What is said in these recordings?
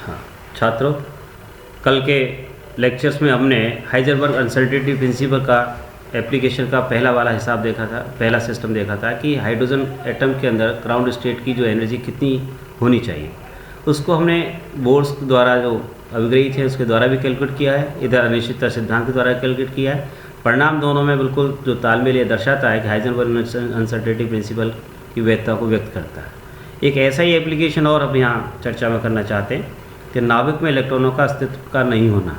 हाँ, छात्रों, कल के लेक्चर्स में हमने हाइजेनबर्ग अनसर्टेनिटी प्रिंसिपल का एप्लीकेशन का पहला वाला हिसाब देखा था, पहला सिस्टम देखा था कि हाइड्रोजन एटम के अंदर ग्राउंड स्टेट की जो एनर्जी कितनी होनी चाहिए, उसको हमने बोर्स द्वारा जो अभिग्रही थे उसके द्वारा भी कैलकुलेट किया है, इधर अनिश्चितता सिद्धांत के द्वारा कैलकुलेट किया है। परिणाम दोनों में बिल्कुल जो तालमेल ये दर्शाता है कि हाइजेनबर्ग अनसर्टेनिटी प्रिंसिपल की वैधता को व्यक्त करता है। एक ऐसा ही एप्लीकेशन और अब यहाँ चर्चा में करना चाहते हैं कि नाभिक में इलेक्ट्रॉनों का अस्तित्व का नहीं होना।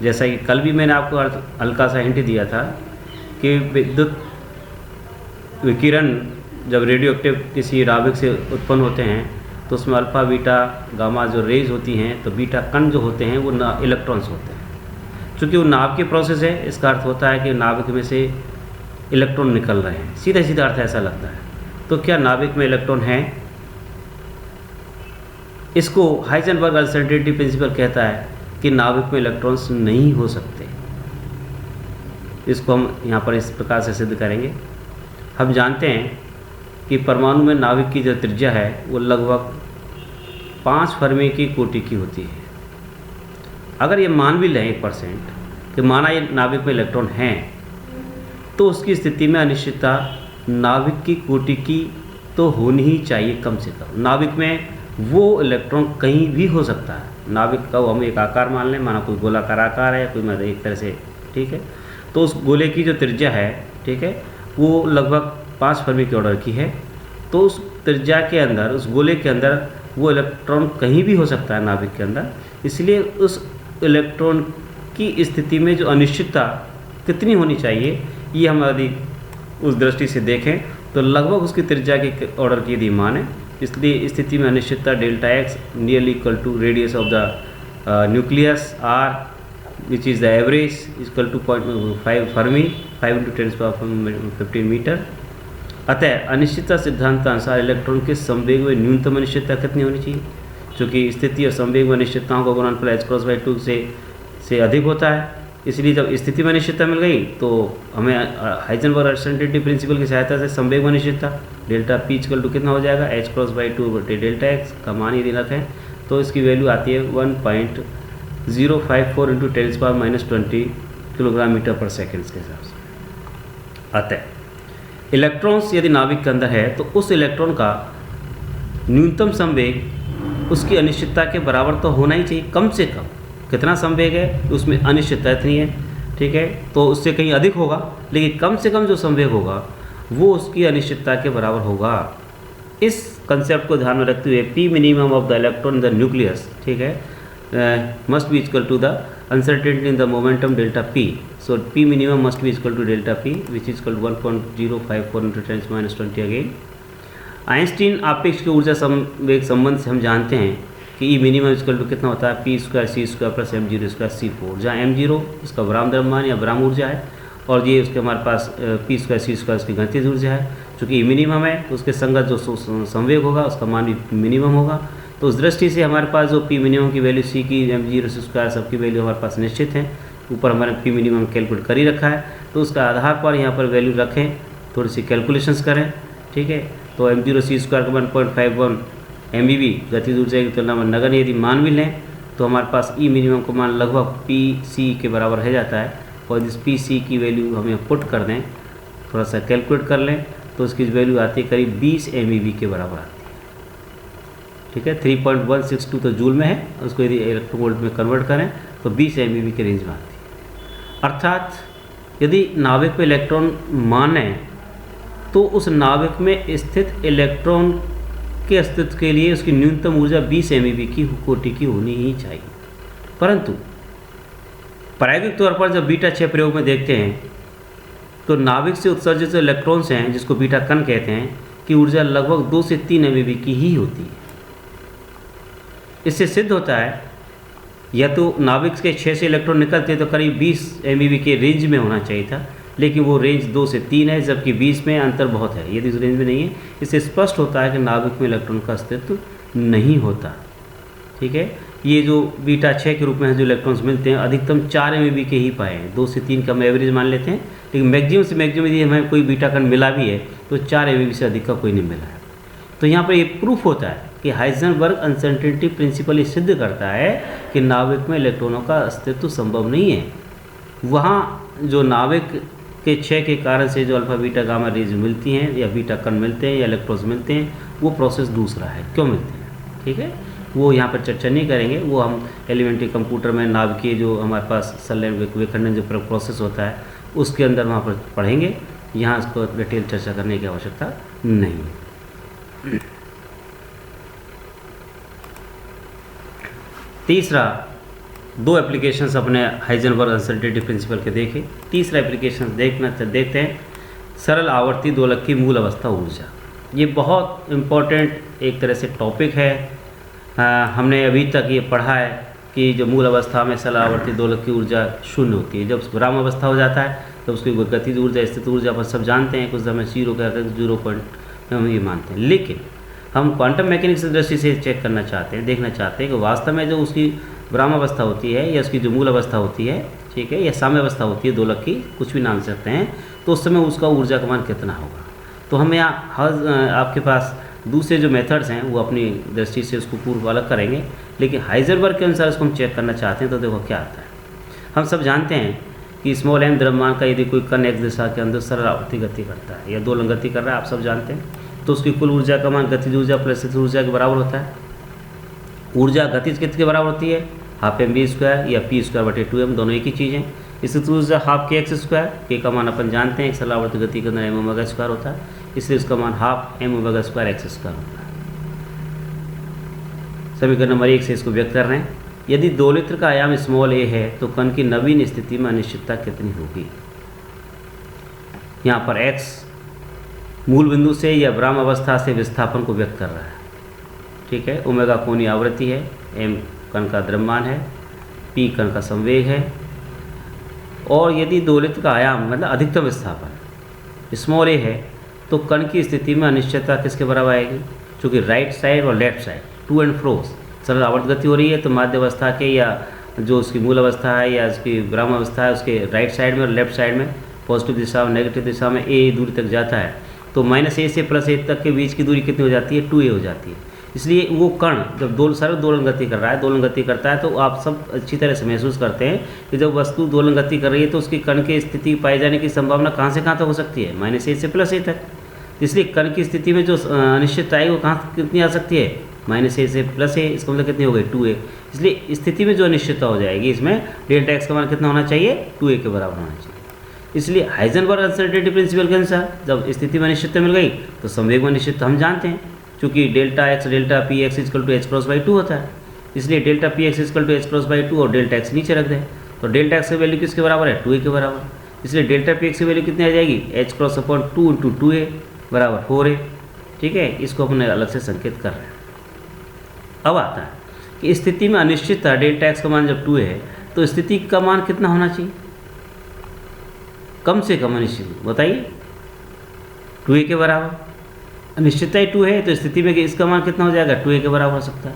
जैसा कि कल भी मैंने आपको हल्का सा हिंट दिया था कि विद्युत विकिरण जब रेडियो एक्टिव किसी नाभिक से उत्पन्न होते हैं तो उसमें अल्फा बीटा गामा जो रेज होती हैं, तो बीटा कण जो होते हैं वो इलेक्ट्रॉन्स होते हैं। चूँकि वो नाभ की प्रोसेस है, इसका अर्थ होता है कि नाभिक में से इलेक्ट्रॉन निकल रहे हैं, सीधा सीधा अर्थ ऐसा लगता है। तो क्या नाभिक में इलेक्ट्रॉन हैं? इसको हाइजेनबर्ग अनसर्टेनिटी प्रिंसिपल कहता है कि नाभिक में इलेक्ट्रॉन्स नहीं हो सकते। इसको हम यहाँ पर इस प्रकार से सिद्ध करेंगे। हम जानते हैं कि परमाणु में नाभिक की जो त्रिज्या है वो लगभग 5 फर्मी की कोटि की होती है। अगर ये मान भी लें 1% कि माना ये नाभिक में इलेक्ट्रॉन हैं, तो उसकी स्थिति में अनिश्चितता नाभिक की कोटि की तो होनी ही चाहिए कम से कम। नाभिक में वो इलेक्ट्रॉन कहीं भी हो सकता है। नाभिक का हम एक आकार मान लें, माना कोई गोलाकार आकार है, कोई मतलब एक तरह से, ठीक है। तो उस गोले की जो त्रिज्या है, ठीक है, वो लगभग 5 फर्मी के ऑर्डर की है। तो उस त्रिज्या के अंदर, उस गोले के अंदर वो इलेक्ट्रॉन कहीं भी हो सकता है नाभिक के अंदर। इसलिए उस इलेक्ट्रॉन की स्थिति में जो अनिश्चितता कितनी होनी चाहिए, ये हम यदि उस दृष्टि से देखें तो लगभग उसकी त्रिज्या के ऑर्डर की यदि मान है, इसलिए इस स्थिति में अनिश्चितता delta x nearly equal to radius of the nucleus R which is the average equal to 0.5 fermi 5 × 10⁻15 metre. अतः अनिश्चितता सिद्धांत के अनुसार इलेक्ट्रॉन के संवेग में न्यूनतम अनिश्चितता कितनी होनी चाहिए? क्योंकि स्थिति और संवेग में अनिश्चितताओं का गुणनफल h×2 से अधिक होता है। इसलिए जब स्थिति में अनिश्चितता मिल गई तो हमें हाइजेनबर्ग अनसर्टेनिटी प्रिंसिपल की सहायता से संवेग में अनिश्चितता डेल्टा पी इक्वल टू कितना हो जाएगा, h×2 डेल्टा एक्स का मान यदि रखें तो इसकी वैल्यू आती है 1.054 × 10⁻20 किलोग्राम मीटर पर सेकेंड के हिसाब से। अतः इलेक्ट्रॉन्स यदि नाभिक के अंदर है तो उस इलेक्ट्रॉन का न्यूनतम संवेग उसकी अनिश्चितता के बराबर तो होना ही चाहिए। कम से कम कितना संवेग है उसमें अनिश्चितता इतनी है, ठीक है, तो उससे कहीं अधिक होगा, लेकिन कम से कम जो संवेग होगा वो उसकी अनिश्चितता के बराबर होगा। इस कंसेप्ट को ध्यान में रखते हुए P minimum of the electron in the nucleus, ठीक है, must be equal to the uncertainty in the momentum delta P. So P minimum must be equal to delta P which is equal 1.054 × 10⁻20 again. Einstein आपेक्ष की ऊर्जा संवेग संबंध से हम जानते हैं कि ई मिनिमम इक्वल टू कितना होता है, p² c² + m0² c4, जहाँ m0 इसका ब्राह्म द्रव्यमान या ब्राह्म ऊर्जा है और ये उसके हमारे पास p² c² इसकी गतिज ऊर्जा है। चूँकि ई मिनिमम है तो उसके संगत जो संवेग होगा उसका मान भी मिनिमम होगा। तो उस दृष्टि से हमारे पास जो पी मिनिमम की वैल्यू, c की, m0² सबकी वैल्यू हमारे पास निश्चित है। ऊपर हमारे पी मिनिमम कैलकुलेट कर ही रखा है, तो उसका आधार पर यहाँ पर वैल्यू रखें, थोड़ी सी कैलकुलेशंस करें, ठीक है। तो m0 c² का 1.51 MeV गतिज ऊर्जा की तुलना में नगण्य यदि मान भी लें तो हमारे पास ई मिनिमम को मान लगभग Pc के बराबर है जाता है। और इस Pc की वैल्यू हमें पुट कर दें, थोड़ा सा कैलकुलेट कर लें, तो उसकी वैल्यू आती है करीब 20 MeV के बराबर आती है, ठीक है। 3.162 तो जूल में है, उसको यदि इलेक्ट्रॉन वोल्ट में कन्वर्ट करें तो 20 MeV के रेंज में आती है। अर्थात यदि नाभिक में इलेक्ट्रॉन माने तो उस नाभिक में स्थित इलेक्ट्रॉन के अस्तित्व के लिए उसकी न्यूनतम ऊर्जा 20 MeV की कोटि की होनी ही चाहिए। परंतु प्रायोगिक तौर पर जब बीटा 6 प्रयोग में देखते हैं तो नाभिक से उत्सर्जित जो इलेक्ट्रॉन्स हैं, जिसको बीटा कण कहते हैं, की ऊर्जा लगभग 2 से 3 MeV की ही होती है। इससे सिद्ध होता है या तो नाभिक के 6 से इलेक्ट्रॉन निकलते तो करीब 20 MeV के रेंज में होना चाहिए था, लेकिन वो रेंज 2 से 3 है, जबकि 20 में अंतर बहुत है, यदि इस रेंज में नहीं है। इससे स्पष्ट होता है कि नाभिक में इलेक्ट्रॉन का अस्तित्व नहीं होता, ठीक है। ये जो बीटा 6 के रूप में जो इलेक्ट्रॉन्स मिलते हैं अधिकतम 4 MeV के ही पाए हैं। 2 से 3 का हम एवरेज मान लेते हैं, लेकिन मैक्सिमम से मैक्सिमम यदि हमें कोई बीटा कण मिला भी है तो 4 MeV से अधिक का कोई नहीं मिला है। तो यहाँ पर ये प्रूफ होता है कि हाइजेनबर्ग अनसर्टेनिटी प्रिंसिपल ये सिद्ध करता है कि नाभिक में इलेक्ट्रॉनों का अस्तित्व संभव नहीं है। वहाँ जो नाभिक के क्षय के कारण से जो अल्फा बीटा गामा रेज मिलती हैं या बीटा कण मिलते हैं या इलेक्ट्रॉन्स मिलते हैं, वो प्रोसेस दूसरा है, क्यों मिलते हैं, ठीक है, वो यहाँ पर चर्चा नहीं करेंगे। वो हम एलिमेंट्री कंप्यूटर में नाभिकीय जो हमारे पास संलयन विखंडन जो प्रोसेस होता है उसके अंदर वहाँ पर पढ़ेंगे। यहाँ इसको डिटेल चर्चा करने की आवश्यकता नहीं है। तीसरा, दो एप्लीकेशंस अपने हाइजेनबर्ग अनसर्टेनिटी प्रिंसिपल के देखे। तीसरा एप्लीकेशन देखते हैं, सरल आवर्ती दोलक की मूल अवस्था ऊर्जा। ये बहुत इम्पोर्टेंट एक तरह से टॉपिक है। हमने अभी तक ये पढ़ा है कि जो मूल अवस्था में सरल आवर्ती दोलक की ऊर्जा शून्य होती है। जब विराम अवस्था हो जाता है तो उसकी गतिज ऊर्जा, स्थित ऊर्जा पर सब जानते हैं, कुछ समय 0 का 0 पॉइंट हम ये मानते हैं। लेकिन हम क्वांटम मैकेनिक्स की दृष्टि से चेक करना चाहते हैं, देखना चाहते हैं कि वास्तव में जो उसकी विराम अवस्था होती है या उसकी जो मूल अवस्था होती है, ठीक है, या साम्य अवस्था होती है दोलक की, कुछ भी नाम सकते हैं, तो उस समय उसका ऊर्जा का मान कितना होगा। तो हम यहाँ आपके पास दूसरे जो मेथड्स हैं वो अपनी दृष्टि से उसको पूर्व अलग करेंगे, लेकिन हाइजेनबर्ग के अनुसार उसको हम चेक करना चाहते हैं। तो देखो क्या आता है। हम सब जानते हैं कि स्मॉल m द्रव्यमान का यदि कोई कण x दिशा के अंदर सरल आवर्ती गति करता है या दोलन गति कर रहा है, आप सब जानते हैं, तो उसकी कुल ऊर्जा का मान गतिज ऊर्जा प्लस स्थित ऊर्जा के बराबर होता है। ऊर्जा गतिज कितने के बराबर होती है, हाफ mv² या p²/2m, दोनों एक ही चीज़ हैं। स्थित ऊर्जा हाफ kx², k का मान अपन जानते हैं, एक सरल आवर्ती गति के अंदर m⍵² होता है, इसलिए उसका मान हाफ m⍵² x² होता है। समीकरण नंबर 1 से इसको व्यक्त कर रहे हैं। यदि दोलित्र का आयाम स्मॉल a है तो कण की नवीन स्थिति में अनिश्चितता कितनी होगी। यहाँ पर x मूल बिंदु से या विराम अवस्था से विस्थापन को व्यक्त कर रहा है, ठीक है। ओमेगा कोणीय आवृत्ति है, m कण का द्रव्यमान है, p कण का संवेग है। और यदि दोलित्र का आयाम मतलब अधिकतम विस्थापन स्मॉल a है तो कण की स्थिति में अनिश्चितता किसके बराबर आएगी, चूँकि राइट साइड और left side to and fro सरल आवर्त गति हो रही है, तो माध्य अवस्था के या जो उसकी मूल अवस्था है या उसकी विराम अवस्था है उसके राइट साइड में और लेफ्ट साइड में पॉजिटिव दिशा और नेगेटिव दिशा में a दूरी तक जाता है, तो -a से +a तक के बीच की दूरी कितनी हो जाती है, 2a हो जाती है। इसलिए वो कण जब सरल दोलन गति कर रहा है, दोलन गति करता है, तो आप सब अच्छी तरह से महसूस करते हैं कि जब वस्तु दोलन गति कर रही है तो उसकी कण की स्थिति पाए जाने की संभावना कहाँ से कहाँ तक हो सकती है, -a से +a तक। इसलिए कण की स्थिति में जो अनिश्चितता है वो कहाँ कितनी आ सकती है, -a से +a, इसका मतलब कितनी हो गई, 2a। इसलिए स्थिति में जो अनिश्चितता हो जाएगी इसमें डेल्टा x का मान कितना होना चाहिए, 2a के बराबर होना चाहिए। इसलिए हाइजेनबर्ग अनसर्टेनिटी प्रिंसिपल के अनुसार जब स्थिति में अनिश्चितता मिल गई तो संवेग में अनिश्चितता हम जानते हैं, चूँकि delta x delta px = h×2 होता है। इसलिए डेल्टा px = h×2 और डेल्टा x नीचे रख दें, तो डेल्टा x की वैल्यू किसके बराबर है, 2a के बराबर। इसलिए डेल्टा px की वैल्यू कितनी आ जाएगी, h×2 × 2a बराबर 4a, ठीक है। इसको अपने अलग से संकेत कर रहे हैं। अब आता है कि स्थिति में अनिश्चितता डेल्टा x का मान जब 2a है तो स्थिति का मान कितना होना चाहिए, कम से कम अनिश्चित बताइए, 2a के बराबर। अनिश्चितता ही 2 है तो स्थिति में इसका मान कितना हो जाएगा, 2a के बराबर हो सकता है।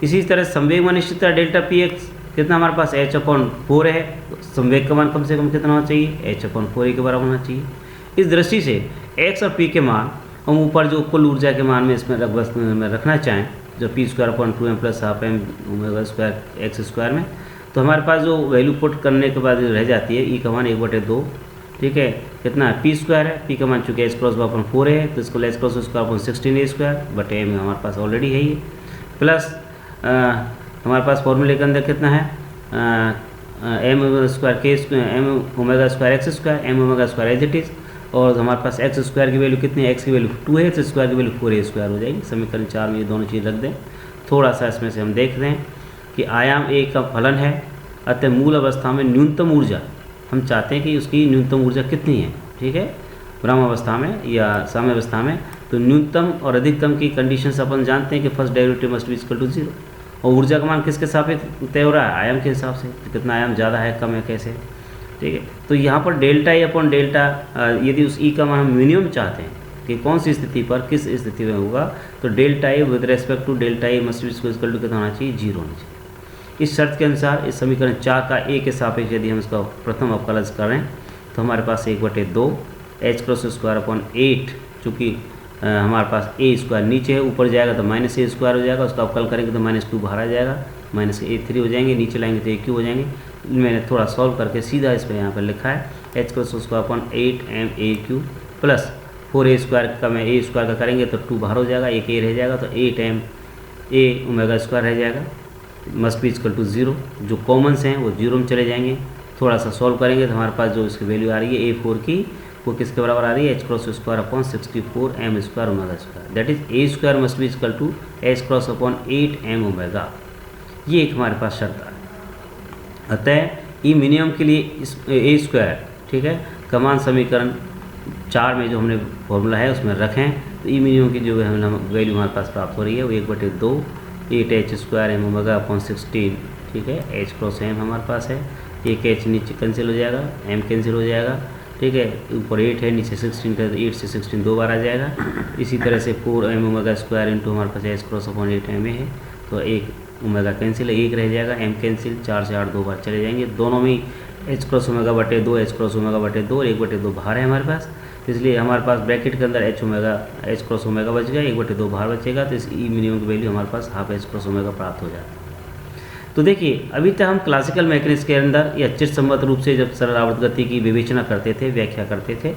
इसी तरह संवेग में अनिश्चितता डेल्टा px कितना हमारे पास h/4 है, तो संवेग का मान कम से कम कितना होना चाहिए, h/4a के बराबर होना चाहिए। इस दृष्टि से x और p के मान हम ऊपर जो कुल ऊर्जा के मान में इसमें रखना चाहें, जो p²/2m + हाफ m⍵² x² में, तो हमारे पास जो वैल्यू पुट करने के बाद रह जाती है e का मान 1/2, ठीक है। कितना है, p² है, p का मान चूँकि h×4 है तो इसको h²16a² m हमारे पास ऑलरेडी है ये, प्लस हमारे पास फॉर्मूले के अंदर कितना है, m⍵² x², m⍵² as it is, और हमारे पास x² की वैल्यू कितनी है, x की वैल्यू 2 है, x² की वैल्यू 4a² हो जाएगी। समीकरण 4 में ये दोनों चीज़ रख दें। थोड़ा सा इसमें से हम देख रहे हैं कि आयाम a का फलन है, अतः मूल अवस्था में न्यूनतम ऊर्जा हम चाहते हैं कि उसकी न्यूनतम ऊर्जा कितनी है, ठीक है, विराम अवस्था में या साम्य अवस्था में। तो न्यूनतम और अधिकतम की कंडीशंस अपन जानते हैं कि first derivative must be equal to 0, और ऊर्जा का मान किसके सापेक्ष तय हो रहा है, आयाम के हिसाब से, कितना आयाम ज़्यादा है कम है कैसे, ठीक है। तो यहाँ पर डेल्टा e अपॉन डेल्टा, यदि उस e का मान हम मिनिमम चाहते हैं कि कौन सी स्थिति पर किस स्थिति में होगा, तो delta e with respect to delta e must be equal to कितना होना चाहिए, 0 होना चाहिए। इस शर्त के अनुसार इस समीकरण 4 का a के सापेक्ष यदि हम इसका प्रथम अवकलन करें तो हमारे पास 1/2 h² / 8, चूँकि हमारे पास ए स्क्वायर नीचे है, ऊपर जाएगा तो माइनस ए स्क्वायर हो जाएगा, उसका अवकल करेंगे तो -2 बाहर आ जाएगा, -A3 हो जाएंगे, नीचे लाएंगे तो AQ हो जाएंगे। मैंने थोड़ा सॉल्व करके सीधा इस पर यहाँ पर लिखा है h cross square upon 8m plus 4a square का मैं a स्क्वायर का करेंगे तो 2 बाहर हो जाएगा, एक a रह जाएगा तो 8m ओमेगा स्क्वायर रह जाएगा, मस्ट बी इक्वल टू 0। जो कॉमन्स हैं वो 0 में चले जाएंगे। थोड़ा सा सॉल्व करेंगे तो हमारे पास जो इसकी वैल्यू आ रही है A4 की वो किसके बराबर आ रही है, h cross square upon 64m square omega square, that is a square must be equal to h cross upon 8m omega. ये एक हमारे पास शर्त है। अतः ई मिनिमम के लिए इस a स्क्वायर, ठीक है, समान समीकरण 4 में जो हमने फॉर्मूला है उसमें रखें तो ई मिनिमम की जो वैल्यू हमारे पास प्राप्त हो रही है वो 1/2 8h square M omega upon 16, ठीक है, h क्रॉस m हमारे पास है, एक h नीचे कैंसिल हो जाएगा, m कैंसिल हो जाएगा, ठीक है, ऊपर 8 है, नीचे 16 का, तो 8 से 16 2 बार आ जाएगा। इसी तरह से 4m ओमेगा स्क्वायर इंटू हमारे पास h क्रॉस अपॉन 8m है, तो एक ओमेगा कैंसिल है, एक रह जाएगा, m कैंसिल, 4 से 8 2 बार चले जाएंगे, दोनों में h क्रॉस ओमेगा बटे 2 h क्रॉस ओमेगा बटे 2 और 1/2 बाहर है हमारे पास, इसलिए हमारे पास ब्रैकेट के अंदर h क्रॉस ओमेगा बच गया, 1/2 बाहर बचेगा, तो इस ई मिनिमम की वैल्यू हमारे पास हाफ h क्रॉस ओमेगा प्राप्त हो जाता है। तो देखिए अभी तक हम क्लासिकल मैकेनिक्स के अंदर या चिरसम्मत रूप से जब सरल आवर्त गति की विवेचना करते थे, व्याख्या करते थे,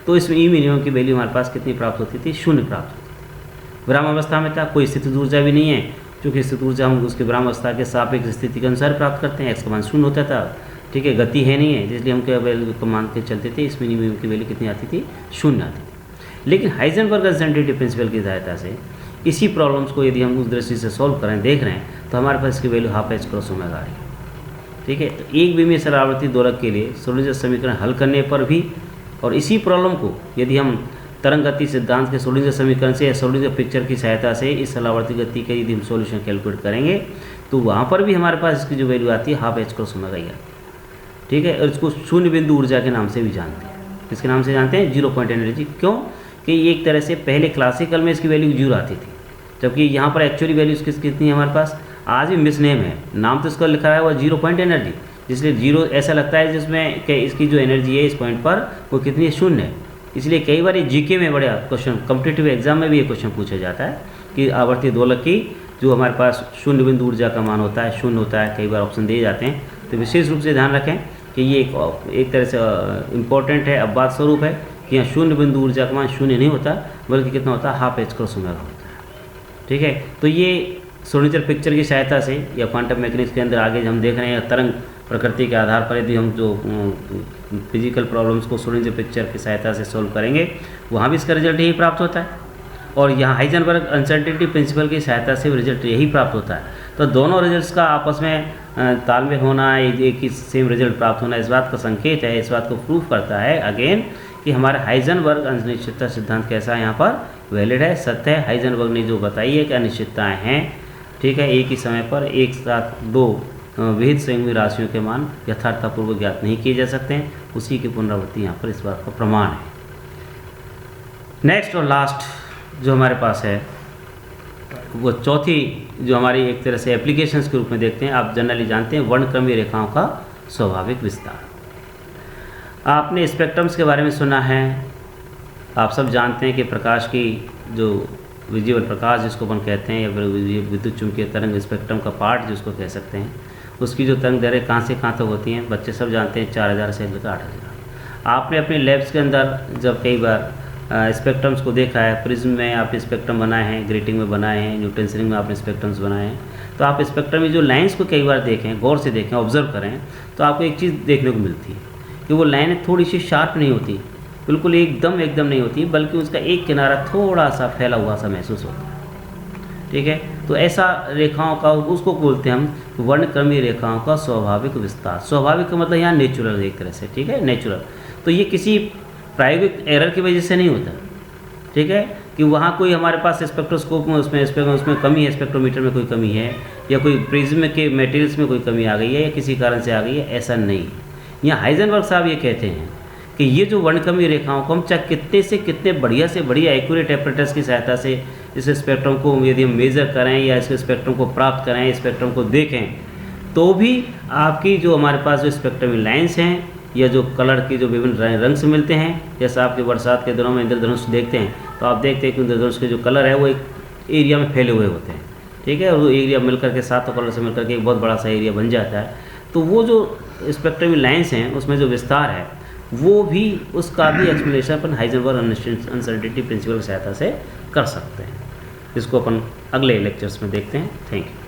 तो इसमें ई मिनिमम की वैल्यू हमारे पास कितनी प्राप्त होती थी, 0 प्राप्त होती थी। विराम अवस्था में था, कोई स्थिति ऊर्जा भी नहीं है, क्योंकि स्थिति ऊर्जा हम उसके विराम अवस्था के सापेक्ष स्थिति के अनुसार प्राप्त करते हैं, x का मान 0 होता था, ठीक है, गति है नहीं है, इसलिए हम क्या वैल्यू को मान के चलते थे, इस मिनिमम की वैल्यू कितनी आती थी, 0 आती थी। लेकिन हाइजेनबर्ग अनसर्टेनिटी प्रिंसिपल की सहायता से इसी प्रॉब्लम्स को यदि हम उस दृष्टि से सॉल्व करें, देख रहे हैं, तो हमारे पास इसकी value half h cross omega आ रही है, ठीक है। तो एक विमीय सरावर्ती दोलक के लिए श्रोडिंगर समीकरण हल करने पर भी, और इसी प्रॉब्लम को यदि हम तरंग गति सिद्धांत के श्रोडिंगर समीकरण से या श्रोडिंगर पिक्चर की सहायता से इस सरावर्ती गति का यदि हम सॉल्यूशन कैलकुलेट करेंगे तो वहाँ पर भी हमारे पास इसकी जो वैल्यू आती है हाफ h क्रॉस ओमेगा ही आती है, ठीक है। और इसको शून्य बिंदु ऊर्जा के नाम से भी जानते हैं। किसके नाम से जानते हैं, 0 पॉइंट एनर्जी। क्यों कि एक तरह से पहले क्लासिकल में इसकी वैल्यू 0 आती थी, जबकि यहाँ पर एक्चुअली वैल्यू इसकी कितनी है हमारे पास, आज भी मिस नेम है, नाम तो इसका लिखा है वो 0 पॉइंट एनर्जी, इसलिए 0 ऐसा लगता है जिसमें कि इसकी जो एनर्जी है इस पॉइंट पर वो कितनी है, 0 है। इसलिए कई बार ये जीके में बड़ा क्वेश्चन, कॉम्पिटिटिव एग्जाम में भी ये क्वेश्चन पूछा जाता है कि आवर्ती दोलक की जो हमारे पास शून्य बिंदु ऊर्जा का मान होता है 0 होता है, कई बार ऑप्शन दिए जाते हैं। तो विशेष रूप से ध्यान रखें कि ये एक तरह से इम्पोर्टेंट है, अपवाद स्वरूप है कि यहाँ शून्य बिंदु ऊर्जा का मान 0 नहीं होता, बल्कि कितना होता है, हाफ h क्रॉस ओमेगा होता है, ठीक है। तो ये श्रोडिंगर पिक्चर की सहायता से या क्वांटम मैकेनिक्स के अंदर आगे हम देख रहे हैं तरंग प्रकृति के आधार पर यदि हम जो फिजिकल प्रॉब्लम्स को श्रोडिंगर पिक्चर की सहायता से सॉल्व करेंगे, वहाँ भी इसका रिजल्ट यही प्राप्त होता है, और यहाँ हाइजेनबर्ग अनसर्टेनिटी प्रिंसिपल की सहायता से रिजल्ट यही प्राप्त होता है। तो दोनों रिजल्ट्स का आपस में तालमेल होना, एक ही सेम रिजल्ट प्राप्त होना, इस बात का संकेत है, इस बात को प्रूफ करता है अगेन कि हमारा हाइजेनबर्ग अनिश्चितता सिद्धांत कैसा यहाँ पर वैलिड है, सत्य है। हाइजेनबर्ग ने जो बताई है कि अनिश्चितताएँ हैं, ठीक है, एक ही समय पर एक साथ 2 विहित संयुग्मी राशियों के मान यथार्थतापूर्वक ज्ञात नहीं किए जा सकते हैं, उसी की पुनरावृत्ति यहाँ पर इस बात का प्रमाण है। नेक्स्ट और लास्ट जो हमारे पास है वो चौथी जो हमारी एक तरह से एप्लीकेशंस के रूप में देखते हैं। आप जनरली जानते हैं वर्णक्रमीय रेखाओं का स्वाभाविक विस्तार। आपने स्पेक्ट्रम्स के बारे में सुना है, आप सब जानते हैं कि प्रकाश की जो विजिबल प्रकाश जिसको अपन कहते हैं, या फिर विद्युत चुंबकीय तरंग स्पेक्ट्रम का पार्ट जिसको कह सकते हैं, उसकी जो तरंग दैर्घ्य कहाँ से कहाँ तक होती हैं, बच्चे सब जानते हैं, 4000 से लेकर 8000। आपने अपने लैब्स के अंदर जब कई बार स्पेक्ट्रम्स को देखा है, प्रिज्म में आपने स्पेक्ट्रम बनाए हैं, ग्रेटिंग में बनाए हैं, न्यूटन्स रिंग में आपने स्पेक्ट्रम्स बनाए हैं, तो आप स्पेक्ट्रम में जो लाइन्स को कई बार देखें, गौर से देखें, ऑब्जर्व करें, तो आपको एक चीज़ देखने को मिलती है कि वो लाइनें थोड़ी सी शार्प नहीं होती, बिल्कुल एकदम नहीं होती, बल्कि उसका एक किनारा थोड़ा सा फैला हुआ सा महसूस होता है, ठीक है। तो ऐसा रेखाओं का उसको बोलते हैं हम वर्णक्रमीय रेखाओं का स्वाभाविक विस्तार। स्वाभाविक का मतलब यहाँ नेचुरल एक तरह से, ठीक है, नेचुरल। तो ये किसी प्रायोगिक एरर की वजह से नहीं होता, ठीक है, कि वहाँ कोई हमारे पास स्पेक्ट्रोस्कोप में उसमें कमी है, स्पेक्ट्रोमीटर में कोई कमी है, या कोई प्रिज्म के मटेरियल्स में कोई कमी आ गई है, या किसी कारण से आ गई है, ऐसा नहीं। यहाँ हाइजेनबर्ग साहब ये कहते हैं कि ये जो वर्णक्रमीय रेखाओं को हम चाहे कितने से कितने बढ़िया से बढ़िया एक्यूरेट एपरेटस की सहायता से इस स्पेक्ट्रम को यदि हम मेज़र करें या इस स्पेक्ट्रम को प्राप्त करें, स्पेक्ट्रम को देखें, तो भी आपकी जो हमारे पास जो स्पेक्ट्रम लाइन्स हैं या जो कलर की जो विभिन्न रंग से मिलते हैं, जैसा आपके बरसात के दिनों में इंद्रधनुष देखते हैं, तो आप देखते हैं कि उसके जो कलर है वो एक एरिया में फैले हुए होते हैं, ठीक है, और वो एरिया मिलकर के सातों कलर से मिलकर के एक बहुत बड़ा सा एरिया बन जाता है। तो वो जो स्पेक्ट्रम लाइन्स हैं उसमें जो विस्तार है वो भी, उसका भी एक्सप्लेनेशन अपन हाइजेनबर्ग अनसर्टेनिटी प्रिंसिपल की सहायता से कर सकते हैं, जिसको अपन अगले लेक्चर्स में देखते हैं। Thank you.